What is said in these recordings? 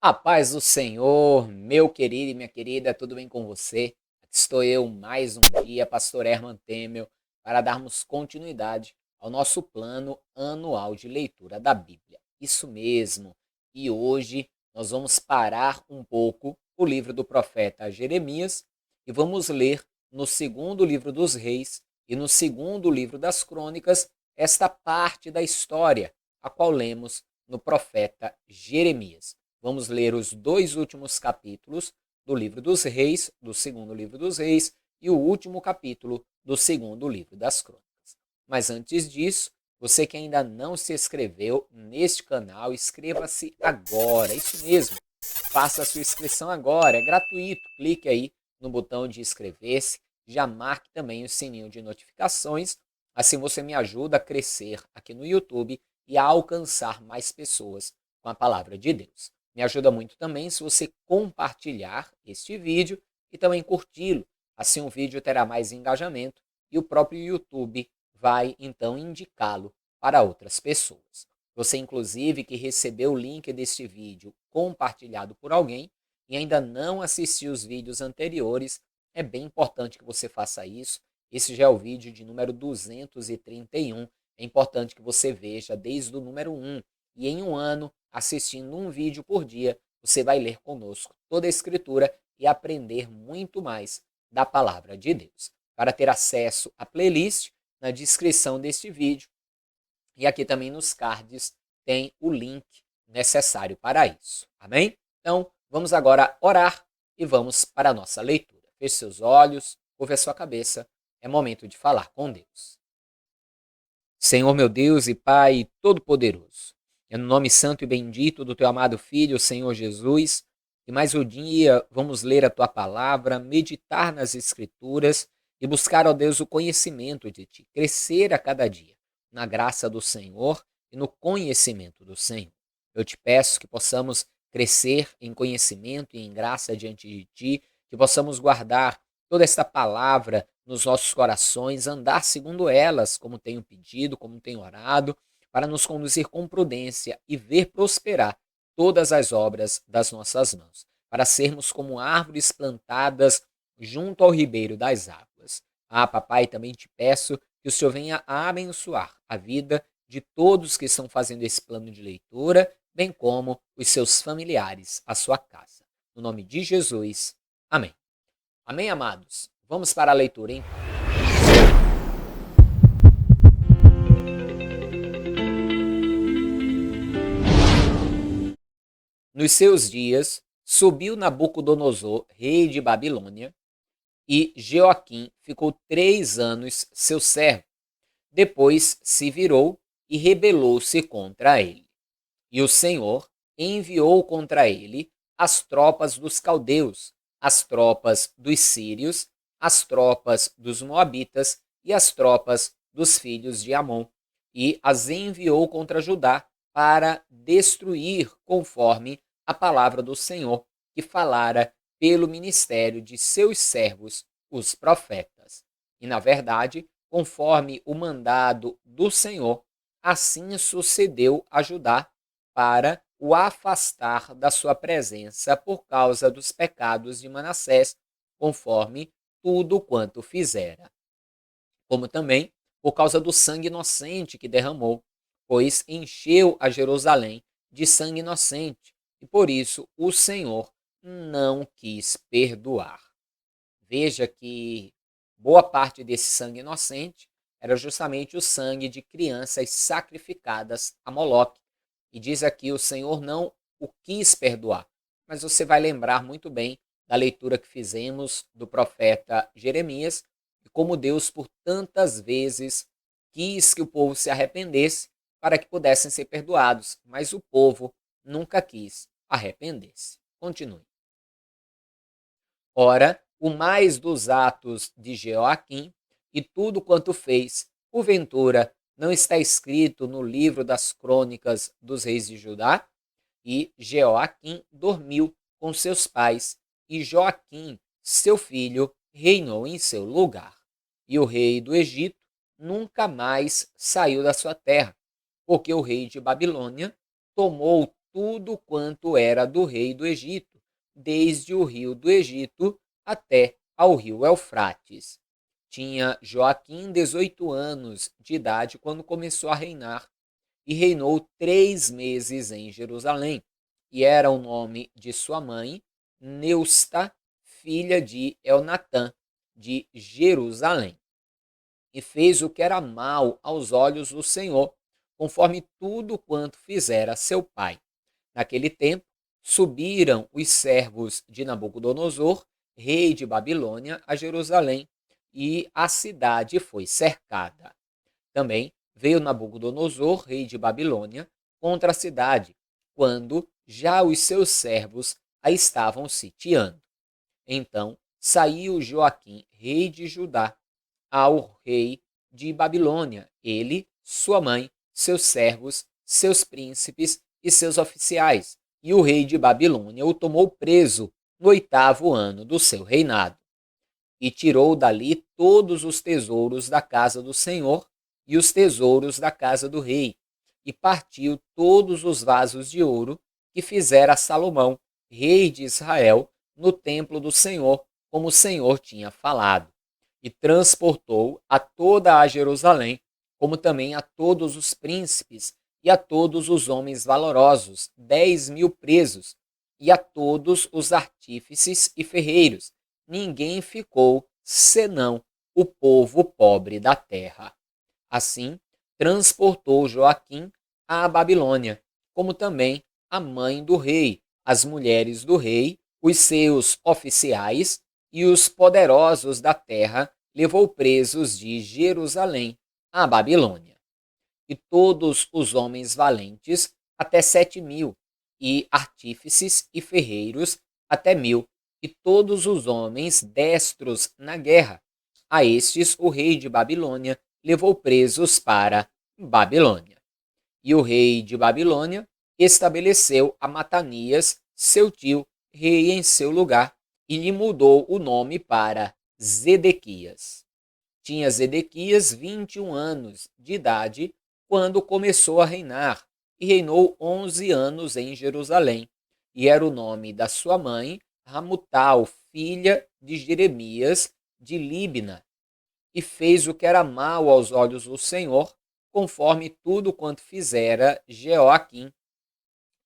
A paz do Senhor, meu querido e minha querida, tudo bem com você? Aqui estou eu mais um dia, Pastor Herman Temel, para darmos continuidade ao nosso plano anual de leitura da Bíblia. Isso mesmo. E hoje nós vamos parar um pouco o livro do profeta Jeremias e vamos ler no segundo livro dos Reis e no segundo livro das Crônicas esta parte da história, a qual lemos no profeta Jeremias. Vamos ler os dois últimos capítulos do livro dos Reis, do segundo livro dos Reis, e o último capítulo do segundo livro das Crônicas. Mas antes disso, você que ainda não se inscreveu neste canal, inscreva-se agora, isso mesmo. Faça a sua inscrição agora, é gratuito. Clique aí no botão de inscrever-se, já marque também o sininho de notificações, assim você me ajuda a crescer aqui no YouTube e a alcançar mais pessoas com a palavra de Deus. Me ajuda muito também se você compartilhar este vídeo e também curti-lo. Assim o vídeo terá mais engajamento e o próprio YouTube vai então indicá-lo para outras pessoas. Você inclusive que recebeu o link deste vídeo compartilhado por alguém e ainda não assistiu os vídeos anteriores, é bem importante que você faça isso. Esse já é o vídeo de número 231. É importante que você veja desde o número 1 e em um ano, assistindo um vídeo por dia, você vai ler conosco toda a Escritura e aprender muito mais da Palavra de Deus. Para ter acesso à playlist, na descrição deste vídeo e aqui também nos cards tem o link necessário para isso. Amém? Então, vamos agora orar e vamos para a nossa leitura. Feche seus olhos, curve a sua cabeça, é momento de falar com Deus. Senhor meu Deus e Pai Todo-Poderoso, é no nome santo e bendito do Teu amado Filho, Senhor Jesus, que mais um dia vamos ler a Tua palavra, meditar nas Escrituras e buscar, ó Deus, o conhecimento de Ti, crescer a cada dia na graça do Senhor e no conhecimento do Senhor. Eu te peço que possamos crescer em conhecimento e em graça diante de Ti, que possamos guardar toda esta palavra nos nossos corações, andar segundo elas, como tenho pedido, como tenho orado, para nos conduzir com prudência e ver prosperar todas as obras das nossas mãos, para sermos como árvores plantadas junto ao ribeiro das águas. Ah, papai, também te peço que o Senhor venha a abençoar a vida de todos que estão fazendo esse plano de leitura, bem como os seus familiares, a sua casa. No nome de Jesus, amém. Amém, amados? Vamos para a leitura, hein? Nos seus dias, subiu Nabucodonosor, rei de Babilônia, e Jeoaquim ficou 3 anos seu servo. Depois se virou e rebelou-se contra ele. E o Senhor enviou contra ele as tropas dos caldeus, as tropas dos sírios, as tropas dos moabitas e as tropas dos filhos de Amon, e as enviou contra Judá para destruir, conforme a palavra do Senhor, que falara pelo ministério de seus servos, os profetas. E, na verdade, conforme o mandado do Senhor, assim sucedeu a Judá para o afastar da sua presença por causa dos pecados de Manassés, conforme tudo quanto fizera. Como também por causa do sangue inocente que derramou, pois encheu a Jerusalém de sangue inocente, e por isso o Senhor não quis perdoar. Veja que boa parte desse sangue inocente era justamente o sangue de crianças sacrificadas a Moloque. E diz aqui, o Senhor não o quis perdoar. Mas você vai lembrar muito bem da leitura que fizemos do profeta Jeremias, e como Deus por tantas vezes quis que o povo se arrependesse para que pudessem ser perdoados, mas o povo nunca quis arrepender-se. Continue. Ora, o mais dos atos de Jeoaquim e tudo quanto fez, porventura, não está escrito no livro das crônicas dos reis de Judá? E Jeoaquim dormiu com seus pais, e Joaquim, seu filho, reinou em seu lugar. E o rei do Egito nunca mais saiu da sua terra, porque o rei de Babilônia tomou tudo quanto era do rei do Egito, desde o rio do Egito até ao rio Eufrates. Tinha Joaquim 18 anos de idade quando começou a reinar, e reinou 3 meses em Jerusalém. E era o nome de sua mãe, Neusta, filha de Elnatã, de Jerusalém. E fez o que era mal aos olhos do Senhor, conforme tudo quanto fizera seu pai. Naquele tempo, subiram os servos de Nabucodonosor, rei de Babilônia, a Jerusalém, e a cidade foi cercada. Também veio Nabucodonosor, rei de Babilônia, contra a cidade, quando já os seus servos a estavam sitiando. Então saiu Joaquim, rei de Judá, ao rei de Babilônia, ele, sua mãe, seus servos, seus príncipes e seus oficiais, e o rei de Babilônia o tomou preso no 8º ano do seu reinado. E tirou dali todos os tesouros da casa do Senhor e os tesouros da casa do rei, e partiu todos os vasos de ouro que fizera Salomão, rei de Israel, no templo do Senhor, como o Senhor tinha falado. E transportou a toda a Jerusalém, como também a todos os príncipes e a todos os homens valorosos, 10.000 presos, e a todos os artífices e ferreiros. Ninguém ficou senão o povo pobre da terra. Assim, transportou Joaquim à Babilônia, como também a mãe do rei, as mulheres do rei, os seus oficiais e os poderosos da terra, levou presos de Jerusalém à Babilônia. E todos os homens valentes, até 7.000, e artífices e ferreiros, até 1.000, e todos os homens destros na guerra. A estes o rei de Babilônia levou presos para Babilônia. E o rei de Babilônia estabeleceu a Matanias, seu tio, rei em seu lugar, e lhe mudou o nome para Zedequias. Tinha Zedequias 21 anos de idade quando começou a reinar, e reinou 11 anos em Jerusalém. E era o nome da sua mãe, Ramutal, filha de Jeremias de Líbna. E fez o que era mal aos olhos do Senhor, conforme tudo quanto fizera Jeoaquim,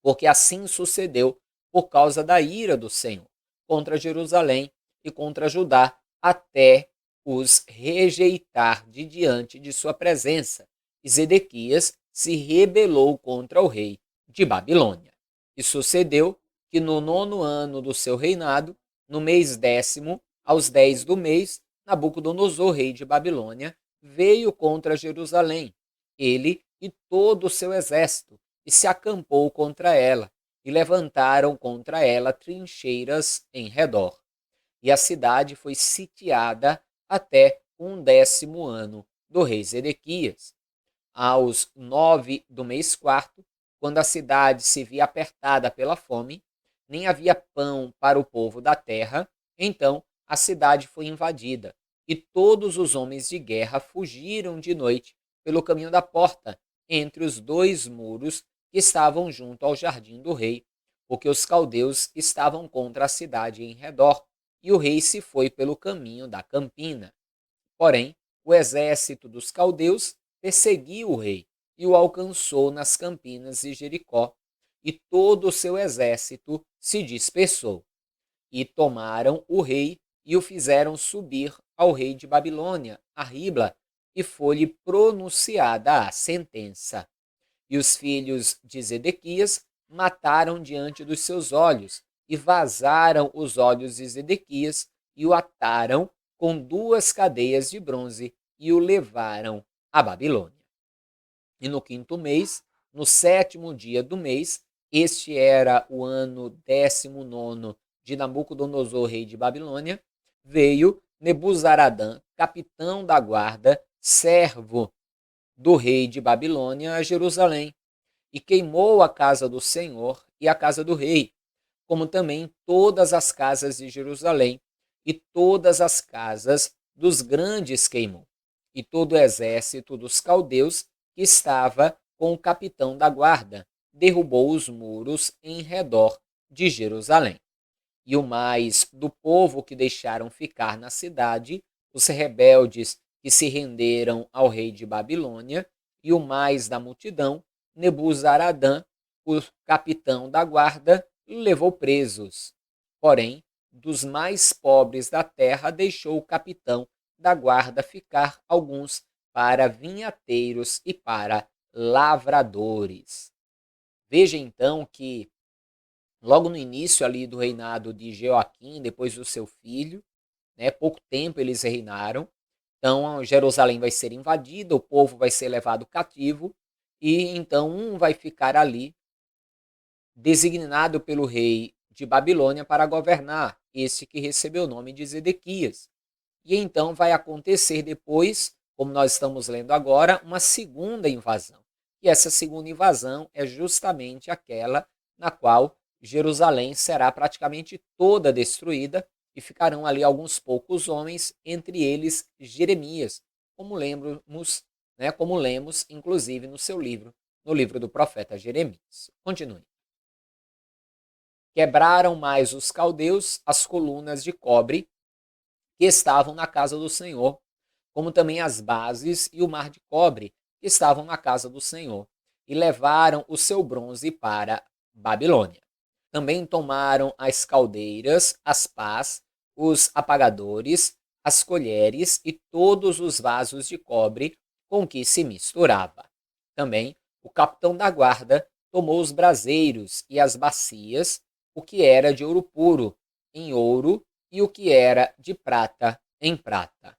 porque assim sucedeu por causa da ira do Senhor contra Jerusalém e contra Judá, até os rejeitar de diante de sua presença. E Zedequias se rebelou contra o rei de Babilônia. E sucedeu que no 9º ano do seu reinado, no mês 10º, aos 10 do mês, Nabucodonosor, rei de Babilônia, veio contra Jerusalém, ele e todo o seu exército, e se acampou contra ela, e levantaram contra ela trincheiras em redor. E a cidade foi sitiada até o 10º ano do rei Zedequias. Aos 9 do mês 4º, quando a cidade se via apertada pela fome, nem havia pão para o povo da terra, então a cidade foi invadida, e todos os homens de guerra fugiram de noite pelo caminho da porta, entre os 2 muros que estavam junto ao jardim do rei, porque os caldeus estavam contra a cidade em redor, e o rei se foi pelo caminho da campina. Porém, o exército dos caldeus perseguiu o rei e o alcançou nas campinas de Jericó, e todo o seu exército se dispersou. E tomaram o rei e o fizeram subir ao rei de Babilônia, a Ribla, e foi-lhe pronunciada a sentença. E os filhos de Zedequias mataram diante dos seus olhos, e vazaram os olhos de Zedequias, e o ataram com 2 cadeias de bronze, e o levaram à Babilônia. E no 5º mês, no 7º dia do mês, este era o ano 19º de Nabucodonosor, rei de Babilônia, veio Nebuzaradã, capitão da guarda, servo do rei de Babilônia, a Jerusalém, e queimou a casa do Senhor e a casa do rei, como também todas as casas de Jerusalém, e todas as casas dos grandes queimou, e todo o exército dos caldeus que estava com o capitão da guarda, derrubou os muros em redor de Jerusalém. E o mais do povo que deixaram ficar na cidade, os rebeldes que se renderam ao rei de Babilônia, e o mais da multidão, Nebuzaradã, o capitão da guarda, levou presos. Porém, dos mais pobres da terra, deixou o capitão da guarda ficar alguns para vinhateiros e para lavradores. Veja então que logo no início ali do reinado de Jeoaquim, depois do seu filho, né, pouco tempo eles reinaram. Então Jerusalém vai ser invadida, o povo vai ser levado cativo e então um vai ficar ali designado pelo rei de Babilônia para governar, esse que recebeu o nome de Zedequias. E então vai acontecer depois, como nós estamos lendo agora, uma segunda invasão. E essa segunda invasão é justamente aquela na qual Jerusalém será praticamente toda destruída e ficarão ali alguns poucos homens, entre eles Jeremias, como lemos, como lemos inclusive no seu livro, no livro do profeta Jeremias. Continue. Quebraram mais os caldeus as colunas de cobre que estavam na casa do Senhor, como também as bases e o mar de cobre que estavam na casa do Senhor, e levaram o seu bronze para Babilônia. Também tomaram as caldeiras, as pás, os apagadores, as colheres e todos os vasos de cobre com que se misturava. Também o capitão da guarda tomou os braseiros e as bacias, o que era de ouro puro, em ouro, e o que era de prata, em prata.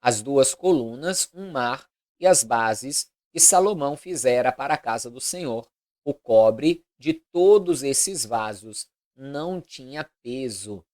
As duas colunas, um mar e as bases que Salomão fizera para a casa do Senhor. O cobre de todos esses vasos não tinha peso.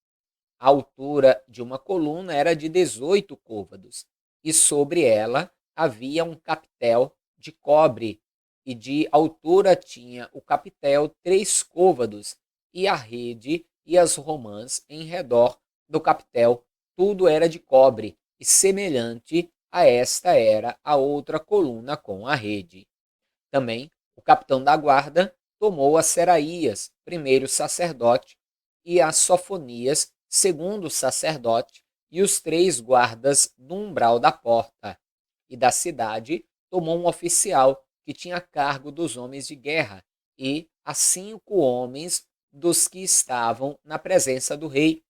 A altura de uma coluna era de 18 côvados, e sobre ela havia um capitel de cobre, e de altura tinha o capitel 3 côvados, e a rede e as romãs em redor do capitel, tudo era de cobre, e semelhante a esta era a outra coluna com a rede. Também o capitão da guarda tomou a Seraías, primeiro sacerdote, e a Sofonias, segundo sacerdote, e os 3 guardas do umbral da porta. E da cidade tomou um oficial que tinha cargo dos homens de guerra, e a 5 homens dos que estavam na presença do rei,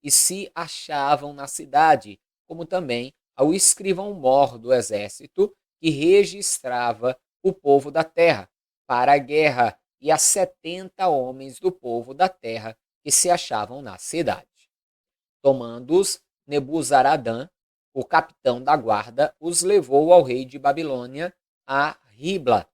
e se achavam na cidade, como também ao escrivão-mor do exército, que registrava o povo da terra para a guerra, e a 70 homens do povo da terra que se achavam na cidade. Tomando-os, Nebuzaradã, o capitão da guarda, os levou ao rei de Babilônia a Ribla.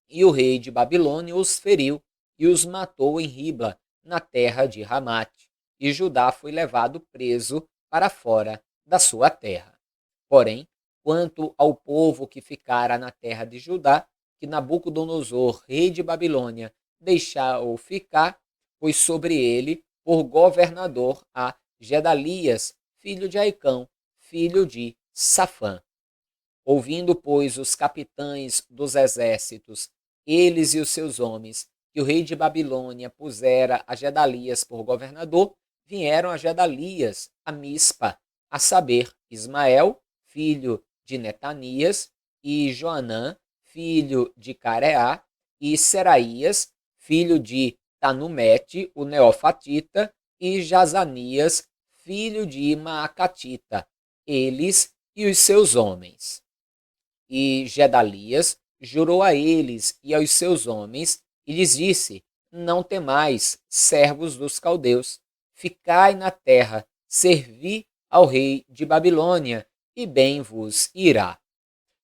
E o rei de Babilônia os feriu e os matou em Ribla, na terra de Ramate. E Judá foi levado preso para fora da sua terra. Porém, quanto ao povo que ficara na terra de Judá, que Nabucodonosor, rei de Babilônia, deixou ficar, pôs sobre ele por governador a Gedalias, filho de Aicão, filho de Safã. Ouvindo, pois, os capitães dos exércitos, eles e os seus homens, que o rei de Babilônia pusera a Gedalias por governador, vieram a Gedalias, a Mispa, a saber, Ismael, filho de Netanias, e Joanã, filho de Careá, e Seraías, filho de Tanumete, o neofatita, e Jazanias, filho de Maacatita, eles e os seus homens. E Gedalias jurou a eles e aos seus homens, e lhes disse: Não temais, servos dos caldeus, ficai na terra, servi ao rei de Babilônia, e bem vos irá.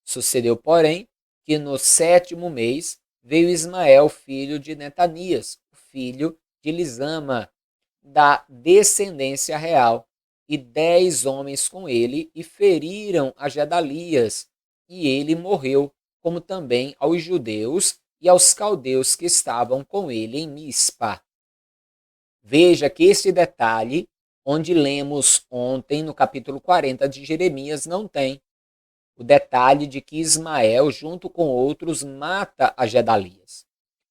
Sucedeu, porém, que no 7º mês veio Ismael, filho de Netanias, filho de Lisama, da descendência real, e 10 homens com ele, e feriram a Gedalias, e ele morreu, como também aos judeus e aos caldeus que estavam com ele em Mispa. Veja que este detalhe, onde lemos ontem no capítulo 40 de Jeremias, não tem. O detalhe de que Ismael, junto com outros, mata a Gedalias.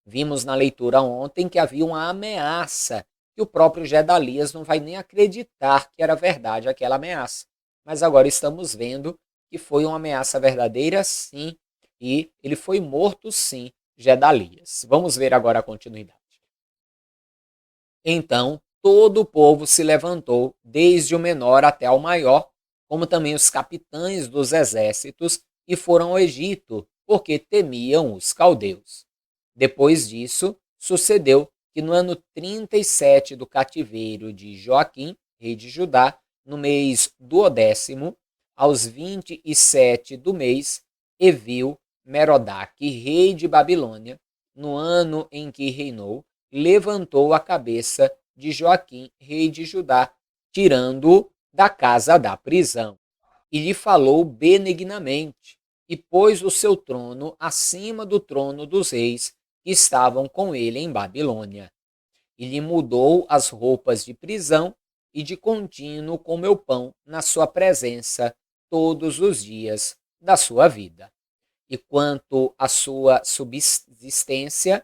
Vimos na leitura ontem que havia uma ameaça, que o próprio Gedalias não vai nem acreditar que era verdade aquela ameaça. Mas agora estamos vendo que foi uma ameaça verdadeira, sim, e ele foi morto, sim, Gedalias. Vamos ver agora a continuidade. Então todo o povo se levantou, desde o menor até ao maior, como também os capitães dos exércitos, e foram ao Egito, porque temiam os caldeus. Depois disso, sucedeu que no ano 37 do cativeiro de Joaquim, rei de Judá, no mês duodécimo, aos 27 do mês, Evil Merodach, rei de Babilônia, no ano em que reinou, levantou a cabeça de Joaquim, rei de Judá, tirando-o da casa da prisão, e lhe falou benignamente, e pôs o seu trono acima do trono dos reis que estavam com ele em Babilônia. E lhe mudou as roupas de prisão, e de contínuo comeu pão na sua presença todos os dias da sua vida. E quanto à sua subsistência,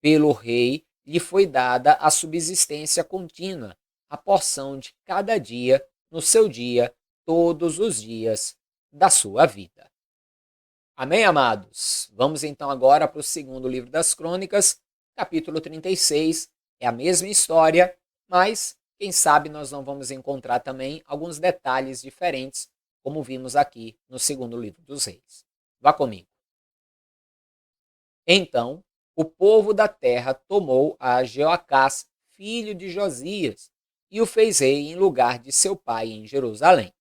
pelo rei lhe foi dada a subsistência contínua, a porção de cada dia no seu dia, todos os dias da sua vida. Amém, amados? Vamos então agora para o segundo livro das Crônicas, capítulo 36. É a mesma história, mas quem sabe nós não vamos encontrar também alguns detalhes diferentes, como vimos aqui no segundo livro dos Reis. Vá comigo. Então o povo da terra tomou a Jeoacás, filho de Josias, e o fez rei em lugar de seu pai em Jerusalém.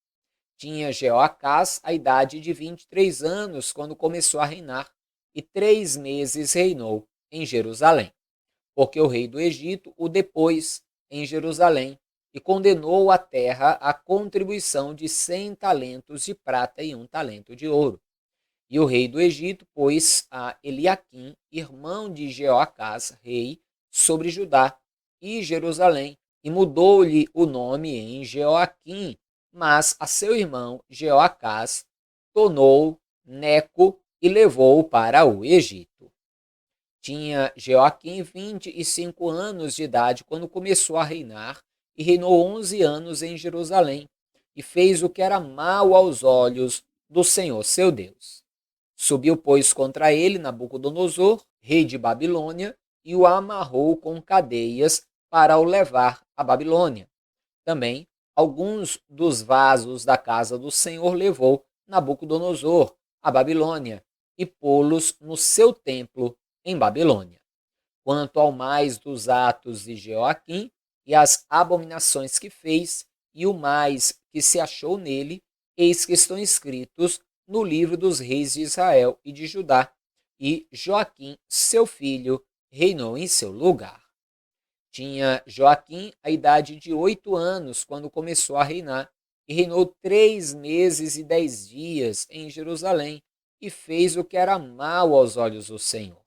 Tinha Jeoacás a idade de 23 anos quando começou a reinar, e 3 meses reinou em Jerusalém, porque o rei do Egito o depôs em Jerusalém e condenou a terra à contribuição de 100 talentos de prata e 1 talento de ouro. E o rei do Egito pôs a Eliaquim, irmão de Jeoacás, rei, sobre Judá e Jerusalém, e mudou-lhe o nome em Jeoaquim, mas a seu irmão Jeoacás tornou Neco e levou-o para o Egito. Tinha Jeoaquim 25 anos de idade quando começou a reinar, e reinou 11 anos em Jerusalém, e fez o que era mal aos olhos do Senhor seu Deus. Subiu, pois, contra ele Nabucodonosor, rei de Babilônia, e o amarrou com cadeias para o levar à Babilônia. Também alguns dos vasos da casa do Senhor levou Nabucodonosor à Babilônia e pô-los no seu templo em Babilônia. Quanto ao mais dos atos de Jeoaquim e as abominações que fez, e o mais que se achou nele, eis que estão escritos no livro dos reis de Israel e de Judá, e Joaquim, seu filho, reinou em seu lugar. Tinha Joaquim a idade de 8 anos quando começou a reinar, e reinou 3 meses e 10 dias em Jerusalém, e fez o que era mal aos olhos do Senhor.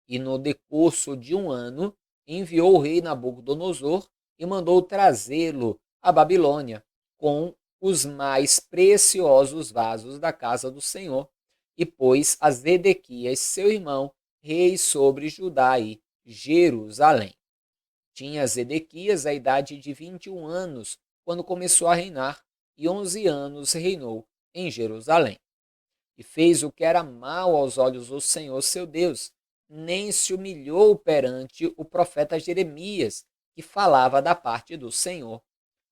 E no decurso de 1 ano, enviou o rei Nabucodonosor e mandou trazê-lo à Babilônia, com os mais preciosos vasos da casa do Senhor, e pôs a Zedequias, seu irmão, rei sobre Judá e Jerusalém. Tinha Zedequias a idade de 21 anos quando começou a reinar, e 11 anos reinou em Jerusalém. E fez o que era mal aos olhos do Senhor seu Deus, nem se humilhou perante o profeta Jeremias, que falava da parte do Senhor.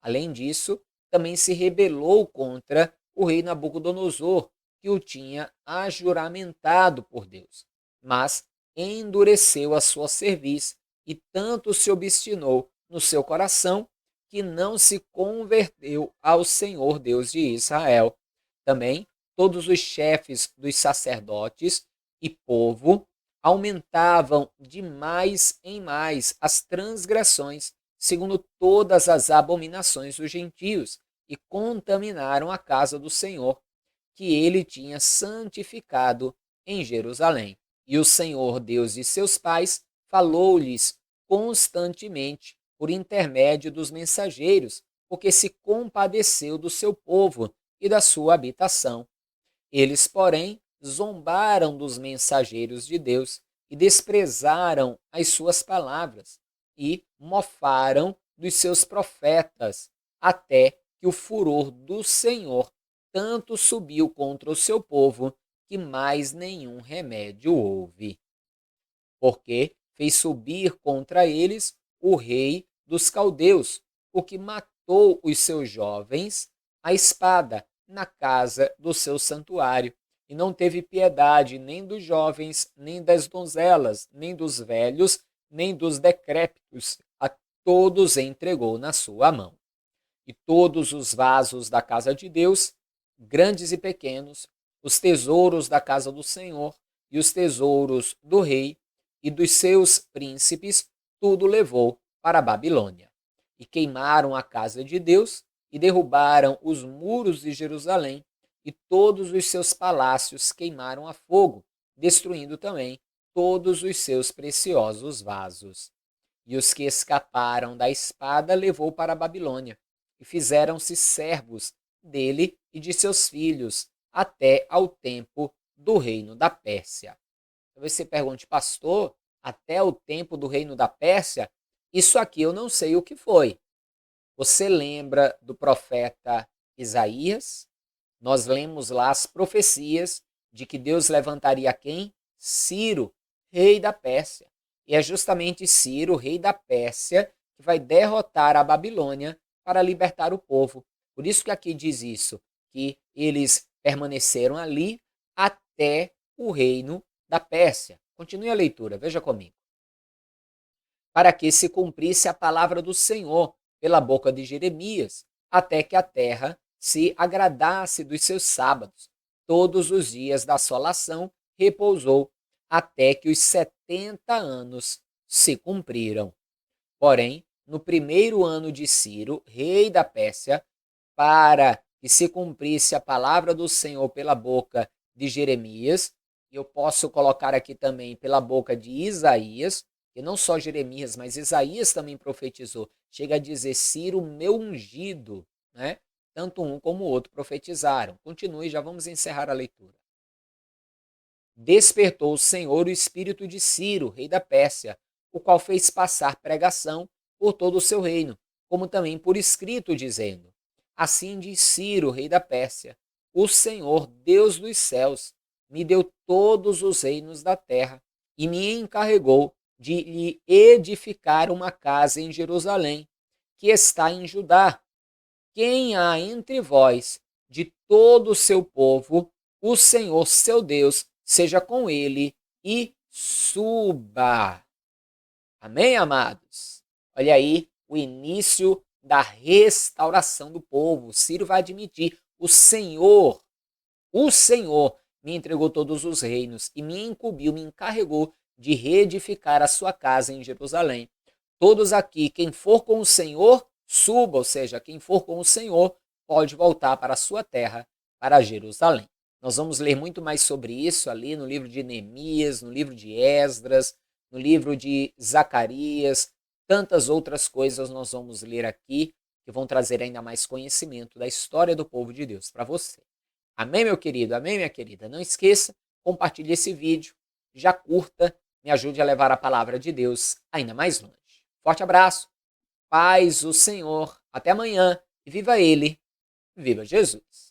Além disso, também se rebelou contra o rei Nabucodonosor, que o tinha ajuramentado por Deus, mas endureceu a sua cerviz e tanto se obstinou no seu coração que não se converteu ao Senhor Deus de Israel. Também todos os chefes dos sacerdotes e povo aumentavam de mais em mais as transgressões, segundo todas as abominações dos gentios, e contaminaram a casa do Senhor, que ele tinha santificado em Jerusalém. E o Senhor, Deus de seus pais, falou-lhes constantemente por intermédio dos mensageiros, porque se compadeceu do seu povo e da sua habitação. Eles, porém, zombaram dos mensageiros de Deus e desprezaram as suas palavras e mofaram dos seus profetas, até que o furor do Senhor tanto subiu contra o seu povo que mais nenhum remédio houve. Porque fez subir contra eles o rei dos caldeus, o que matou os seus jovens à espada na casa do seu santuário, e não teve piedade nem dos jovens, nem das donzelas, nem dos velhos, nem dos decrépitos, a todos entregou na sua mão. E todos os vasos da casa de Deus, grandes e pequenos, os tesouros da casa do Senhor e os tesouros do rei e dos seus príncipes, tudo levou para a Babilônia. E queimaram a casa de Deus e derrubaram os muros de Jerusalém, e todos os seus palácios queimaram a fogo, destruindo também todos os seus preciosos vasos. E os que escaparam da espada levou para a Babilônia, e fizeram-se servos dele e de seus filhos, até ao tempo do reino da Pérsia. Talvez você pergunte, pastor, até o tempo do reino da Pérsia? Isso aqui eu não sei o que foi. Você lembra do profeta Isaías? Nós lemos lá as profecias de que Deus levantaria quem? Ciro, rei da Pérsia. E é justamente Ciro, rei da Pérsia, que vai derrotar a Babilônia para libertar o povo. Por isso que aqui diz isso, que eles permaneceram ali até o reino da Pérsia. Continue a leitura, veja comigo. Para que se cumprisse a palavra do Senhor pela boca de Jeremias, até que a terra se agradasse dos seus sábados. Todos os dias da assolação repousou, até que os 70 anos se cumpriram. Porém, no primeiro ano de Ciro, rei da Pérsia, para que se cumprisse a palavra do Senhor pela boca de Jeremias, e eu posso colocar aqui também pela boca de Isaías, que não só Jeremias, mas Isaías também profetizou. Chega a dizer, Ciro, meu ungido, né? Tanto um como o outro profetizaram. Continue, já vamos encerrar a leitura. Despertou o Senhor o espírito de Ciro, rei da Pérsia, o qual fez passar pregação por todo o seu reino, como também por escrito, dizendo: Assim diz Ciro, rei da Pérsia, o Senhor, Deus dos céus, me deu todos os reinos da terra e me encarregou de lhe edificar uma casa em Jerusalém, que está em Judá. Quem há entre vós, de todo o seu povo, o Senhor seu Deus, seja com ele e suba. Amém, amados? Olha aí o início da restauração do povo. Ciro vai admitir, o Senhor me entregou todos os reinos e me incumbiu, me encarregou de reedificar a sua casa em Jerusalém. Todos aqui, quem for com o Senhor, suba, ou seja, quem for com o Senhor pode voltar para a sua terra, para Jerusalém. Nós vamos ler muito mais sobre isso ali no livro de Neemias, no livro de Esdras, no livro de Zacarias, tantas outras coisas nós vamos ler aqui que vão trazer ainda mais conhecimento da história do povo de Deus para você. Amém, meu querido? Amém, minha querida? Não esqueça, compartilhe esse vídeo, já curta, me ajude a levar a palavra de Deus ainda mais longe. Forte abraço, paz o Senhor, até amanhã e viva Ele, viva Jesus!